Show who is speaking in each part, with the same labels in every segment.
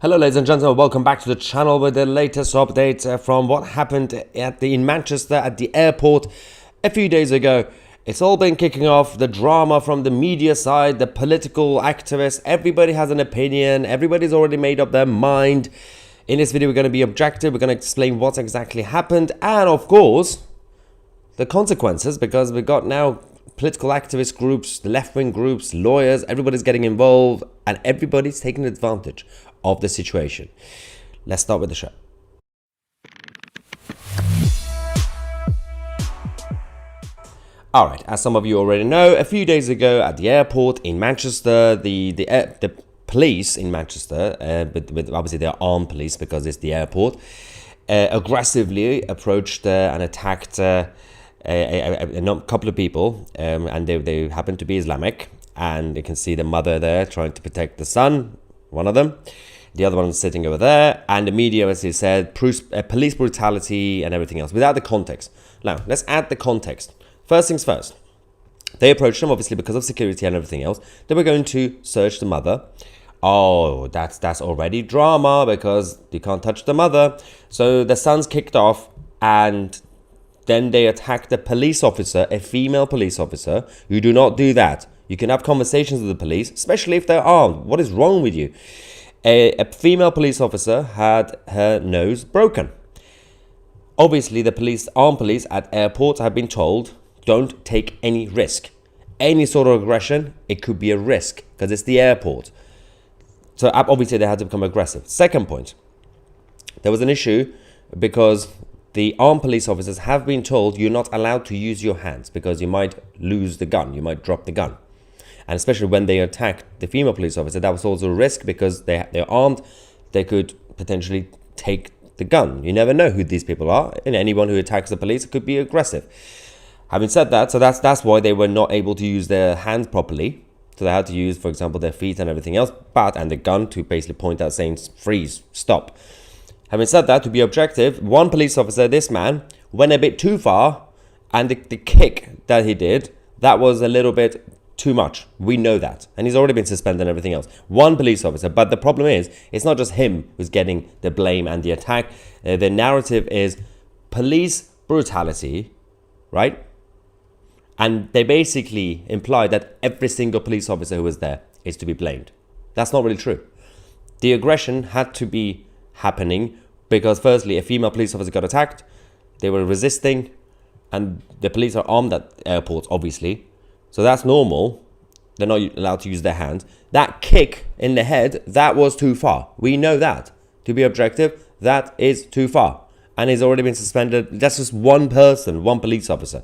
Speaker 1: Hello ladies and gentlemen, welcome back to the channel with the latest update from what happened in Manchester at the airport a few days ago. It's all been kicking off, the drama from the media side, the political activists, everybody has an opinion, everybody's already made up their mind. In this video we're going to be objective, we're going to explain what exactly happened and of course the consequences, because we've got now political activist groups, left-wing groups, lawyers, everybody's getting involved and everybody's taking advantage of the situation. Let's start with the show. Alright, as some of you already know, a few days ago at the airport in Manchester, the police in Manchester, with obviously they're armed police because it's the airport, aggressively approached and attacked a couple of people, and they happen to be Islamic, and you can see the mother there trying to protect the son, one of them. The other one is sitting over there, and the media, as you said, police brutality and everything else, without the context. Now, let's add the context. First things first. They approached them, obviously, because of security and everything else. They were going to search the mother. Oh, that's already drama, because you can't touch the mother. So the son's kicked off, and then they attacked a police officer, a female police officer. You do not do that. You can have conversations with the police, especially if they're armed. What is wrong with you? A female police officer had her nose broken. Obviously, the armed police at airports have been told, don't take any risk. Any sort of aggression, it could be a risk because it's the airport. So obviously, they had to become aggressive. Second point, there was an issue because the armed police officers have been told you're not allowed to use your hands because you might lose the gun, you might drop the gun. And especially when they attacked the female police officer, that was also a risk because they're armed. They could potentially take the gun. You never know who these people are. And anyone who attacks the police could be aggressive. Having said that, so that's why they were not able to use their hands properly. So they had to use, for example, their feet and everything else, and the gun to basically point out saying, freeze, stop. Having said that, to be objective, one police officer, this man, went a bit too far, and the kick that he did, that was a little bit too much. We know that. And he's already been suspended and everything else. One police officer. But the problem is, it's not just him who's getting the blame and the attack. The narrative is police brutality, right? And they basically imply that every single police officer who was there is to be blamed. That's not really true. The aggression had to be happening because firstly, a female police officer got attacked. They were resisting. And the police are armed at airports, obviously. So that's normal. They're not allowed to use their hands. That kick in the head, that was too far. We know that. To be objective, that is too far. And he's already been suspended. That's just one person, one police officer.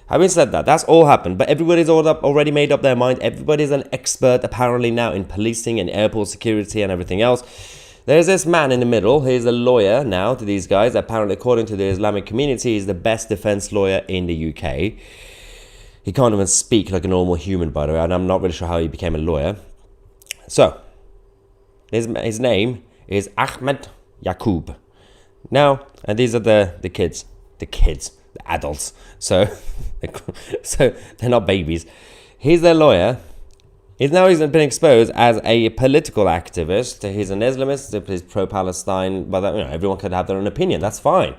Speaker 1: Having said that, that's all happened. But everybody's already made up their mind. Everybody's an expert apparently now in policing and airport security and everything else. There's this man in the middle. He's a lawyer now to these guys. Apparently, according to the Islamic community, he's the best defense lawyer in the UK. He can't even speak like a normal human, by the way, and I'm not really sure how he became a lawyer. So, his name is Ahmed Yaqub. Now, and these are the kids, the adults. So they're not babies. He's their lawyer. He's been exposed as a political activist. He's an Islamist. He's pro-Palestine. But everyone could have their own opinion. That's fine.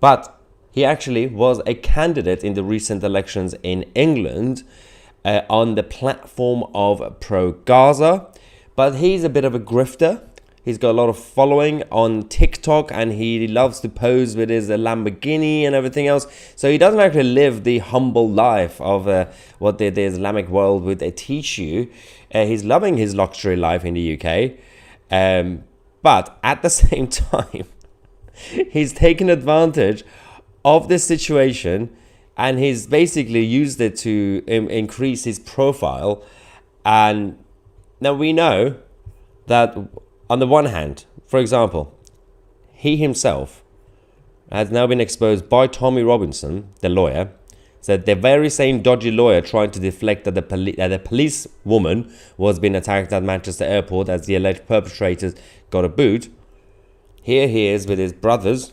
Speaker 1: But he actually was a candidate in the recent elections in England on the platform of pro-Gaza. But he's a bit of a grifter. He's got a lot of following on TikTok and he loves to pose with his Lamborghini and everything else. So he doesn't actually live the humble life of what the Islamic world would teach you. He's loving his luxury life in the UK. But at the same time, he's taken advantage of this situation and he's basically used it to increase his profile. And now we know that on the one hand, for example, he himself has now been exposed by Tommy Robinson, the lawyer, said the very same dodgy lawyer trying to deflect that the police woman was being attacked at Manchester airport as the alleged perpetrators got a boot. Here he is with his brothers,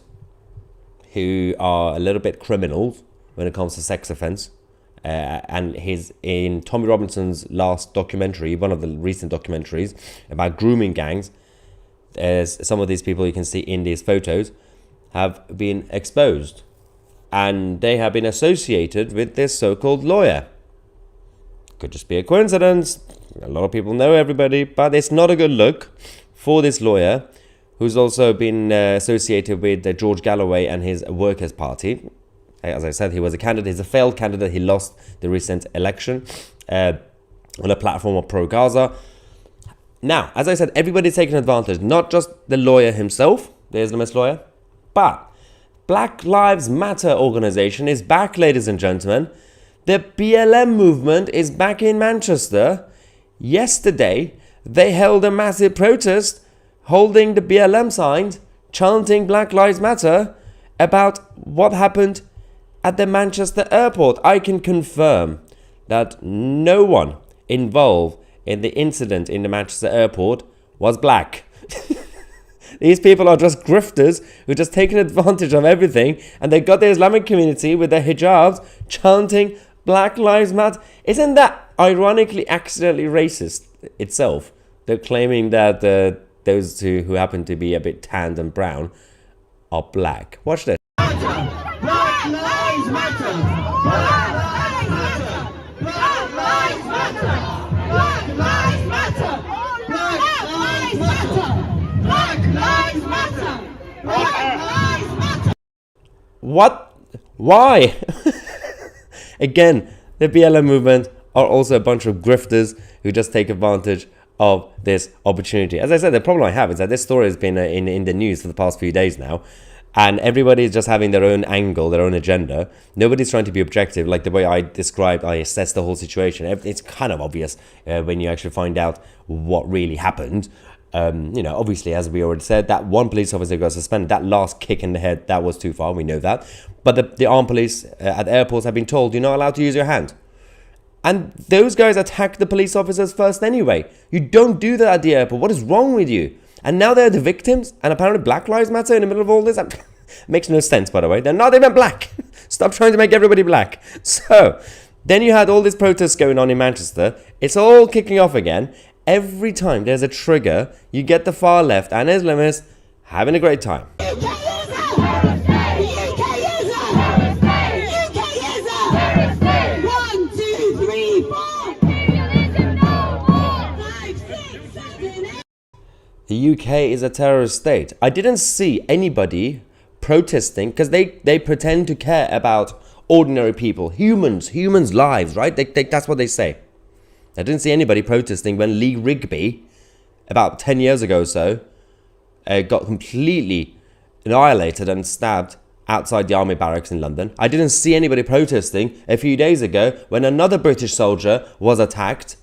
Speaker 1: who are a little bit criminals when it comes to sex offence. And he's in Tommy Robinson's last documentary, one of the recent documentaries about grooming gangs. as some of these people you can see in these photos have been exposed, and they have been associated with this so-called lawyer. Could just be a coincidence. A lot of people know everybody, but it's not a good look for this lawyer, who's also been associated with George Galloway and his Workers' Party. As I said, he was a candidate. He's a failed candidate. He lost the recent election on a platform of pro-Gaza. Now, as I said, everybody's taking advantage. Not just the lawyer himself, the Islamist lawyer, but Black Lives Matter organization is back, ladies and gentlemen. The BLM movement is back in Manchester. Yesterday, they held a massive protest holding the BLM signs, chanting Black Lives Matter about what happened at the Manchester airport. I can confirm that no one involved in the incident in the Manchester airport was black. These people are just grifters who just taken advantage of everything, and they got the Islamic community with their hijabs chanting Black Lives Matter. Isn't that ironically accidentally racist itself? They're claiming that those two who happen to be a bit tanned and brown are black. Watch this.
Speaker 2: Black Lives Matter! Black Lives Matter! Black Lives Matter! Black Lives Matter! Black Lives Matter! Black Lives Matter! Black Lives Matter!
Speaker 1: What? Why? Again, the BLM movement are also a bunch of grifters who just take advantage of this opportunity. As I said, the problem I have is that this story has been in the news for the past few days now, and everybody is just having their own angle, their own agenda. Nobody's trying to be objective, like the way I described, I assessed the whole situation. It's kind of obvious when you actually find out what really happened. Obviously, as we already said, that one police officer got suspended. That last kick in the head, that was too far. We know that. But the armed police at airports have been told you're not allowed to use your hand. And those guys attack the police officers first anyway. You don't do that at the airport. What is wrong with you? And now they're the victims, and apparently Black Lives Matter in the middle of all this. Makes no sense, by the way. They're not even black. Stop trying to make everybody black. So, then you had all these protests going on in Manchester. It's all kicking off again. Every time there's a trigger, you get the far left and Islamists having a great time. The UK is a terrorist state. I didn't see anybody protesting because they pretend to care about ordinary people, humans' lives, right? That's what they say. I didn't see anybody protesting when Lee Rigby, about 10 years ago or so, got completely annihilated and stabbed outside the army barracks in London. I didn't see anybody protesting a few days ago when another British soldier was attacked.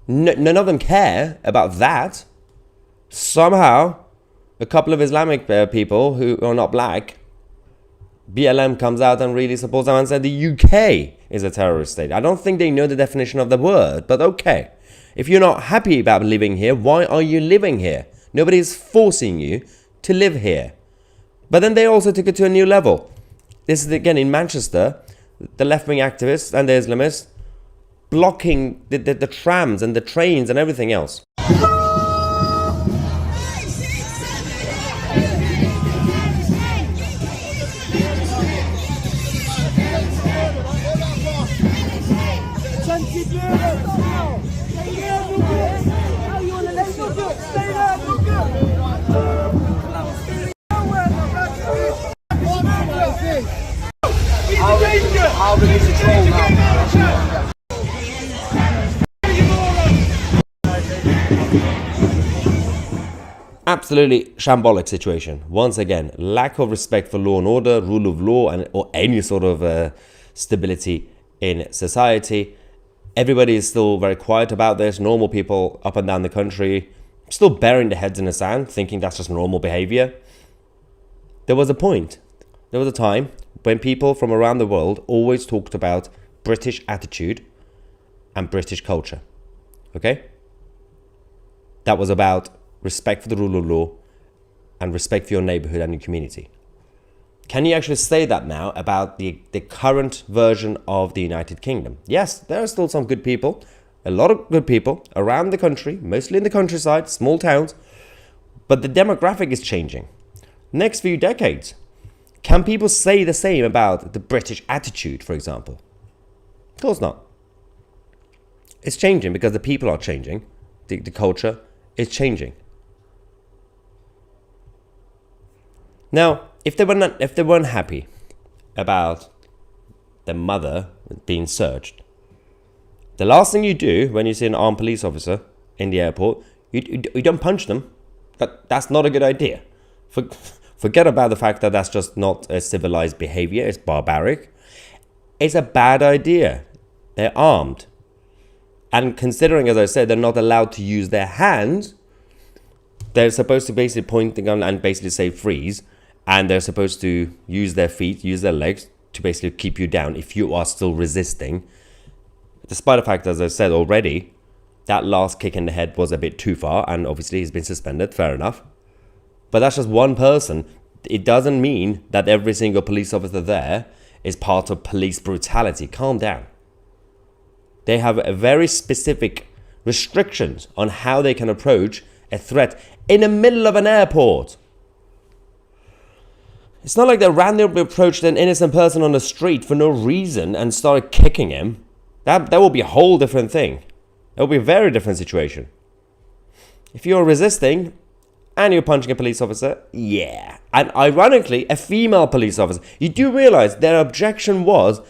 Speaker 1: None of them care about that. Somehow, a couple of Islamic people who are not black, BLM comes out and really supports them and said the UK is a terrorist state. I don't think they know the definition of the word, but okay. If you're not happy about living here, why are you living here? Nobody is forcing you to live here. But then they also took it to a new level. This is again in Manchester, the left-wing activists and the Islamists blocking the trams and the trains and everything else. Absolutely shambolic situation. Once again, lack of respect for law and order, rule of law, or any sort of stability in society. Everybody is still very quiet about this. Normal people up and down the country still burying their heads in the sand, thinking that's just normal behavior. There was a point. There was a time when people from around the world always talked about British attitude and British culture. Okay? That was about respect for the rule of law and respect for your neighborhood and your community. Can you actually say that now about the current version of the United Kingdom? Yes, there are still some good people, a lot of good people around the country, mostly in the countryside, small towns, But the demographic is changing. Next few decades, can people say the same about the British attitude, for example? Of course not. It's changing because the people are changing. The culture is changing. Now, if they weren't happy about the mother being searched, the last thing you do when you see an armed police officer in the airport, you don't punch them. That's not a good idea. Forget about the fact that that's just not a civilized behavior. It's barbaric. It's a bad idea. They're armed. And considering, as I said, they're not allowed to use their hands, they're supposed to basically point the gun and basically say freeze. And they're supposed to use their feet, use their legs to basically keep you down if you are still resisting. Despite the fact, as I said already, that last kick in the head was a bit too far. And obviously he's been suspended, fair enough. But that's just one person. It doesn't mean that every single police officer there is part of police brutality. Calm down. They have a very specific restrictions on how they can approach a threat in the middle of an airport. It's not like they randomly approached an innocent person on the street for no reason and started kicking him. That will be a whole different thing. It will be a very different situation. If you're resisting and you're punching a police officer, yeah. And ironically, a female police officer. You do realize their objection was,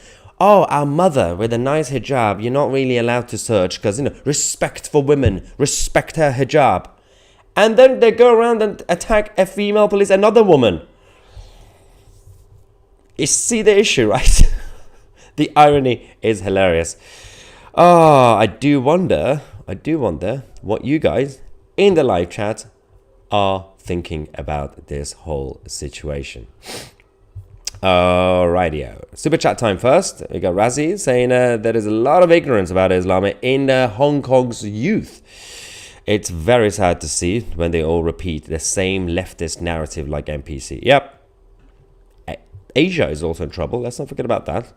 Speaker 1: oh, our mother with a nice hijab, you're not really allowed to search because, respect for women, respect her hijab. And then they go around and attack a female police, another woman. You see the issue, right? The irony is hilarious. I do wonder what you guys in the live chat are thinking about this whole situation. Alrighty, super chat time first. We got Razi saying there is a lot of ignorance about Islam in Hong Kong's youth. It's very sad to see when they all repeat the same leftist narrative like NPC. Yep. Asia is also in trouble. Let's not forget about that.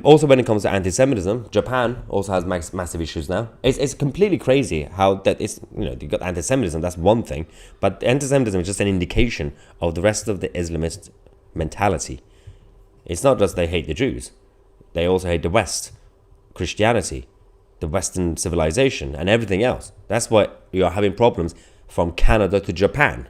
Speaker 1: Also, when it comes to anti-Semitism, Japan also has massive issues now. It's completely crazy how that is. You've got anti-Semitism, that's one thing. But anti-Semitism is just an indication of the rest of the Islamist mentality. It's not just they hate the Jews. They also hate the West, Christianity, the Western civilization, and everything else. That's why you are having problems from Canada to Japan.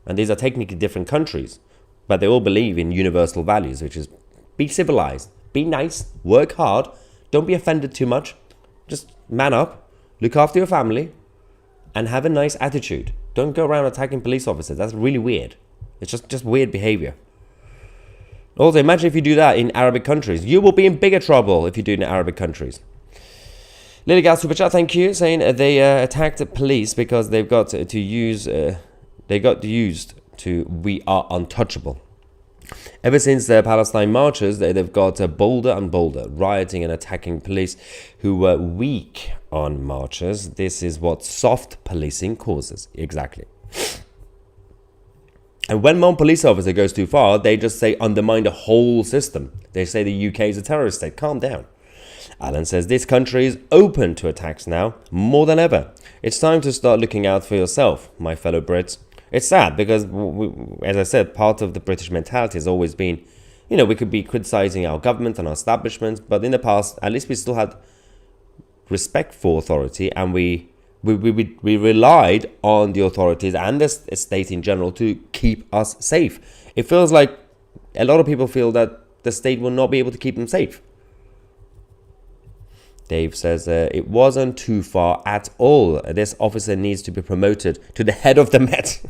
Speaker 1: And these are technically different countries. But they all believe in universal values, which is be civilized, be nice, work hard, don't be offended too much, just man up, look after your family, and have a nice attitude. Don't go around attacking police officers. That's really weird. It's just weird behavior. Also, imagine if you do that in Arabic countries. You will be in bigger trouble if you do it in Arabic countries. Lily Gal Super Chat, thank you, saying they attacked the police because they've got to use, they got used to we are untouchable. Ever since the Palestine marches, they've got bolder and bolder, rioting and attacking police who were weak on marches. This is what soft policing causes. Exactly. And when one police officer goes too far, they just say undermine the whole system. They say the UK is a terrorist state. Calm down. Alan says this country is open to attacks now, more than ever. It's time to start looking out for yourself, my fellow Brits. It's sad because, as I said, part of the British mentality has always been, we could be criticizing our government and our establishments, but in the past, at least we still had respect for authority, and we relied on the authorities and the state in general to keep us safe. It feels like a lot of people feel that the state will not be able to keep them safe. Dave says, it wasn't too far at all. This officer needs to be promoted to the head of the Met.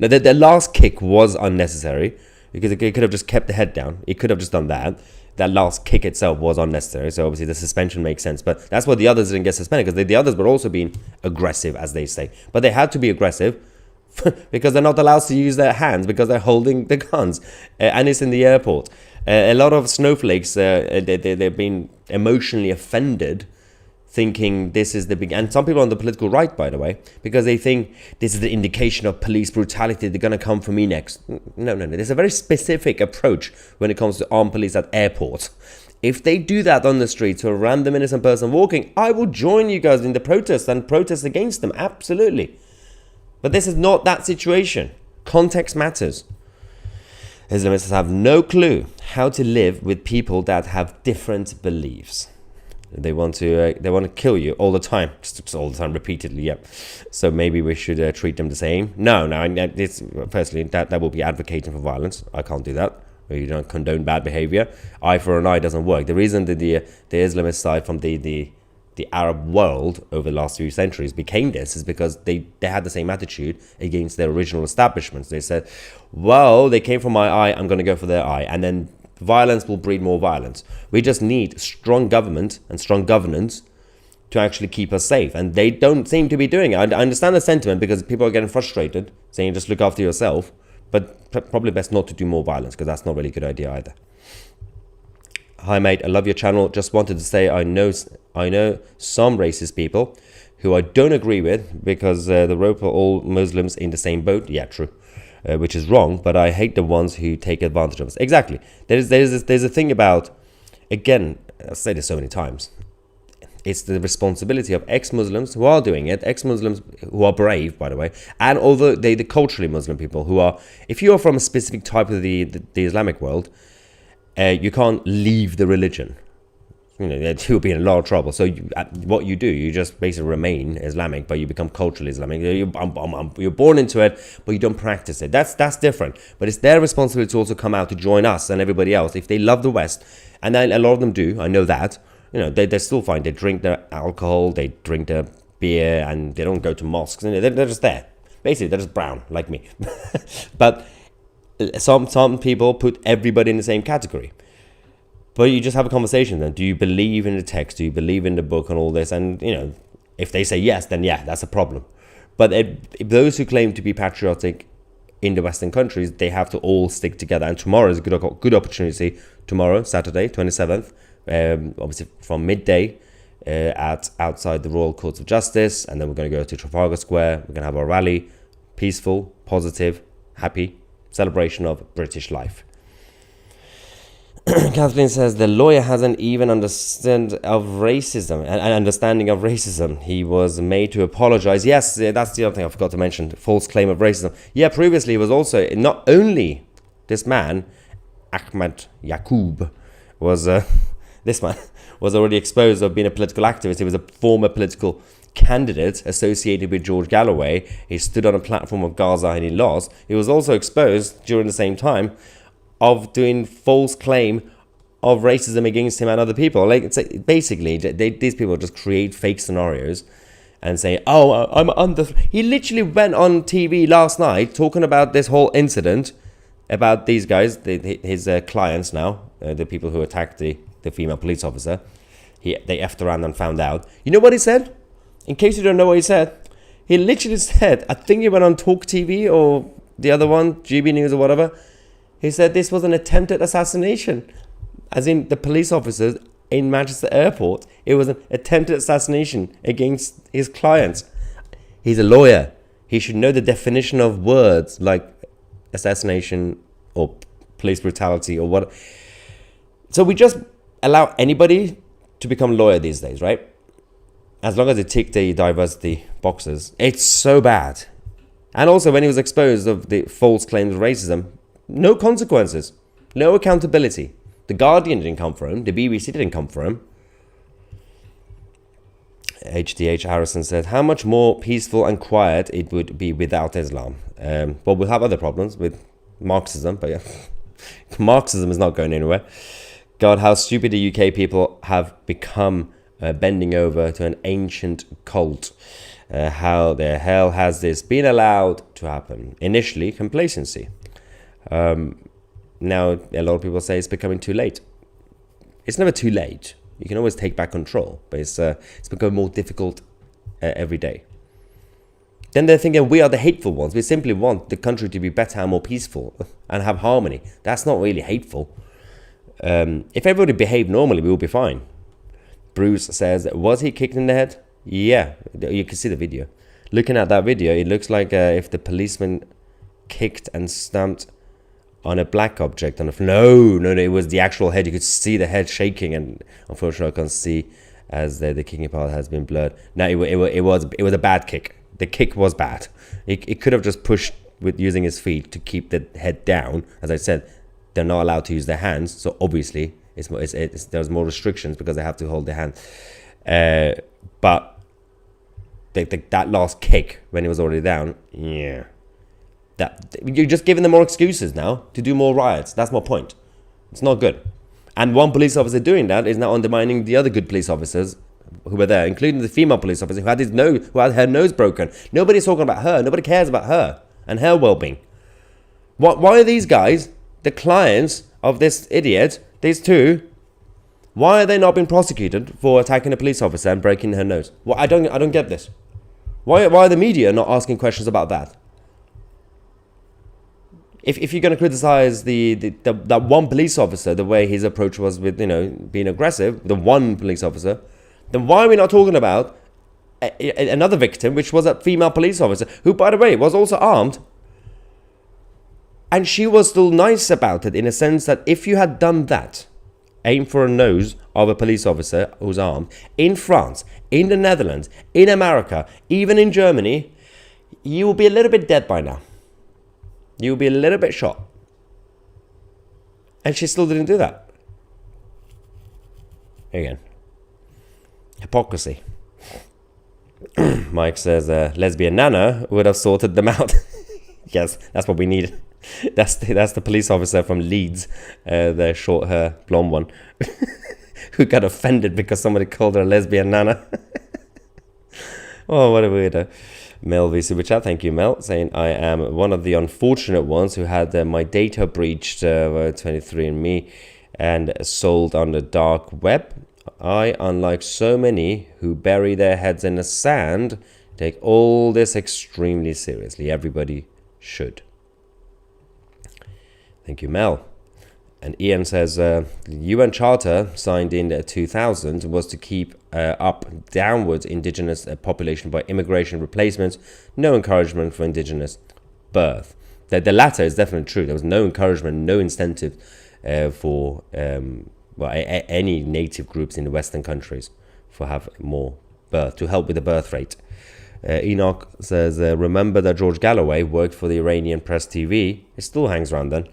Speaker 1: Now, the last kick was unnecessary because it could have just kept the head down. It could have just done that. That last kick itself was unnecessary. So obviously the suspension makes sense. But that's why the others didn't get suspended, because the others were also being aggressive, as they say. But they had to be aggressive because they're not allowed to use their hands because they're holding the guns. And it's in the airport. A lot of snowflakes, they've been emotionally offended, thinking this is the big... And some people on the political right, by the way, because they think this is the indication of police brutality. They're going to come for me next. No. There's a very specific approach when it comes to armed police at airports. If they do that on the street to a random innocent person walking, I will join you guys in the protest and protest against them. Absolutely. But this is not that situation. Context matters. Islamists have no clue how to live with people that have different beliefs. They want to kill you all the time, just all the time, repeatedly. Yeah. So maybe we should treat them the same. No. It's, personally, that will be advocating for violence. I can't do that. You don't condone bad behavior. Eye for an eye doesn't work. The reason that the Islamist side from the Arab world over the last few centuries became this is because they had the same attitude against their original establishments. They said, well, they came from my eye, I'm going to go for their eye. And then violence will breed more violence. We just need strong government and strong governance to actually keep us safe. And they don't seem to be doing it. I understand the sentiment because people are getting frustrated, saying just look after yourself. But probably best not to do more violence because that's not really a good idea either. Hi mate, I love your channel. Just wanted to say I know some racist people who I don't agree with because they rope all Muslims in the same boat. Yeah, true, which is wrong. But I hate the ones who take advantage of us. Exactly. There's a thing about, again, I've said this so many times. It's the responsibility of ex-Muslims who are doing it, ex-Muslims who are brave, by the way, and although the culturally Muslim people who are, if you are from a specific type of the Islamic world, you can't leave the religion. You know, you'll be in a lot of trouble. So what you do, you just basically remain Islamic, but you become culturally Islamic. You're born into it, but you don't practice it. That's different. But it's their responsibility to also come out to join us and everybody else. If they love the West, and a lot of them do, I know that, you know, they're still fine. They drink their alcohol, they drink their beer, and they don't go to mosques. They're just there. Basically, they're just brown, like me. But some people put everybody in the same category. But you just have a conversation then. Do you believe in the text? Do you believe in the book and all this? And, you know, if they say yes, then yeah, that's a problem. But if those who claim to be patriotic in the Western countries, they have to all stick together. And tomorrow is a good opportunity. Tomorrow, Saturday, 27th, obviously from midday outside the Royal Courts of Justice. And then we're going to go to Trafalgar Square. We're going to have a rally, peaceful, positive, happy celebration of British life. Kathleen says the lawyer has an even understanding of racism. He was made to apologize. Yes, that's the other thing I forgot to mention. False claim of racism. Yeah, previously he was also not only this man, Ahmed Yaqub, was this man was already exposed of being a political activist. He was a former political candidate associated with George Galloway. He stood on a platform of Gaza and he lost. He was also exposed during the same time of doing false claim of racism against him and other people. Like, it's basically, these people just create fake scenarios and say, oh, I'm under... He literally went on TV last night talking about this whole incident, about these guys, his clients now, the people who attacked the female police officer. They effed around and found out. You know what he said? In case you don't know what he said, he literally said, I think he went on Talk TV or the other one, GB News or whatever. He said this was an attempted assassination. As in the police officers in Manchester Airport, it was an attempted assassination against his clients. He's a lawyer. He should know the definition of words like assassination or police brutality or what. So we just allow anybody to become a lawyer these days, right? As long as they tick the diversity boxes. It's so bad. And also when he was exposed of the false claims of racism, no consequences, no accountability. The Guardian didn't come for him. The BBC didn't come for him. HDH Harrison said, how much more peaceful and quiet it would be without Islam. Well, we'll have other problems with Marxism, but yeah, Marxism is not going anywhere. God, how stupid the UK people have become, bending over to an ancient cult. How the hell has this been allowed to happen? Initially, complacency. Now, a lot of people say it's becoming too late. It's never too late. You can always take back control, but it's becoming more difficult every day. Then they're thinking we are the hateful ones. We simply want the country to be better and more peaceful and have harmony. That's not really hateful. If everybody behaved normally, we will be fine. Bruce says, was he kicked in the head? Yeah, you can see the video. Looking at that video, it looks like if the policeman kicked and stamped on a black object on the floor. No, it was the actual head. You could see the head shaking, and unfortunately I can't see as the kicking part has been blurred. No, it was a bad kick. The kick was bad. It could have just pushed with using his feet to keep the head down. As I said, they're not allowed to use their hands, so obviously there's more restrictions because they have to hold their hand. But that last kick when he was already down, yeah, that you're just giving them more excuses now to do more riots. That's my point. It's not good. And one police officer doing that is now undermining the other good police officers who were there, including the female police officer who had her nose broken. Nobody's talking about her. Nobody cares about her and her well-being. Why are these guys, the clients of this idiot, these two, why are they not being prosecuted for attacking a police officer and breaking her nose? Well, I don't get this. Why are the media not asking questions about that? If you're going to criticize that one police officer, the way his approach was with, being aggressive, the one police officer, then why are we not talking about another victim, which was a female police officer, who, by the way, was also armed? And she was still nice about it in a sense that if you had done that, aim for a nose of a police officer who's armed, in France, in the Netherlands, in America, even in Germany, you will be a little bit dead by now. You will be a little bit shot. And she still didn't do that. Again, hypocrisy. Mike says, lesbian Nana would have sorted them out. Yes, that's what we need. That's the police officer from Leeds, the short hair blonde one, who got offended because somebody called her a lesbian Nana. Oh, what a weirdo. Mel v Super Chat, thank you, Mel, saying I am one of the unfortunate ones who had my data breached 23andMe and sold on the dark web. I, unlike so many who bury their heads in the sand, take all this extremely seriously. Everybody should. Thank you, Mel. And Ian says, the UN Charter signed in 2000 was to keep up downwards indigenous population by immigration replacement, no encouragement for indigenous birth. The latter is definitely true. There was no encouragement, no incentive for any native groups in the Western countries for have more birth, to help with the birth rate. Enoch says, remember that George Galloway worked for the Iranian Press TV. It still hangs around then.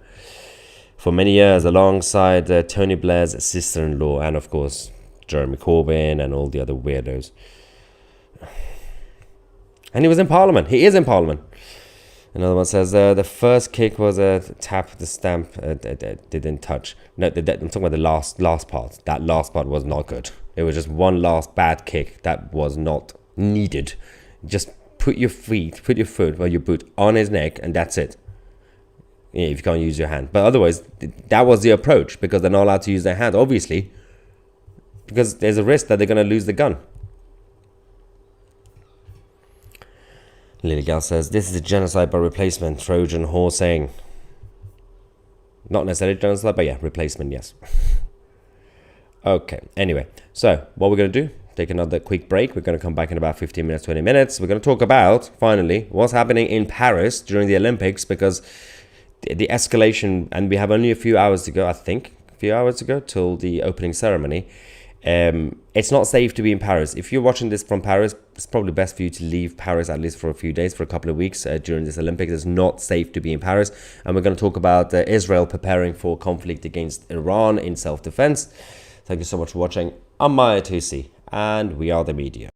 Speaker 1: For many years, alongside Tony Blair's sister-in-law, and of course, Jeremy Corbyn and all the other weirdos. And he was in Parliament. He is in Parliament. Another one says, the first kick was a tap, the stamp didn't touch. No, I'm talking about the last part. That last part was not good. It was just one last bad kick that was not needed. Just put your foot or your boot on his neck, and that's it. Yeah, if you can't use your hand. But otherwise, that was the approach, because they're not allowed to use their hand, obviously, because there's a risk that they're going to lose the gun. Lily says, this is a genocide by replacement, Trojan horse saying. Not necessarily genocide, but yeah, replacement, yes. Okay, anyway, so what we're going to do, take another quick break. We're going to come back in about 15 minutes, 20 minutes. We're going to talk about, finally, what's happening in Paris during the Olympics, because the escalation, and we have only a few hours to go, I think, till the opening ceremony. It's not safe to be in Paris. If you're watching this from Paris, it's probably best for you to leave Paris at least for a few days, for a couple of weeks during this Olympics. It's not safe to be in Paris. And we're going to talk about Israel preparing for conflict against Iran in self-defense. Thank you so much for watching. I'm Maya Tusi, and we are the media.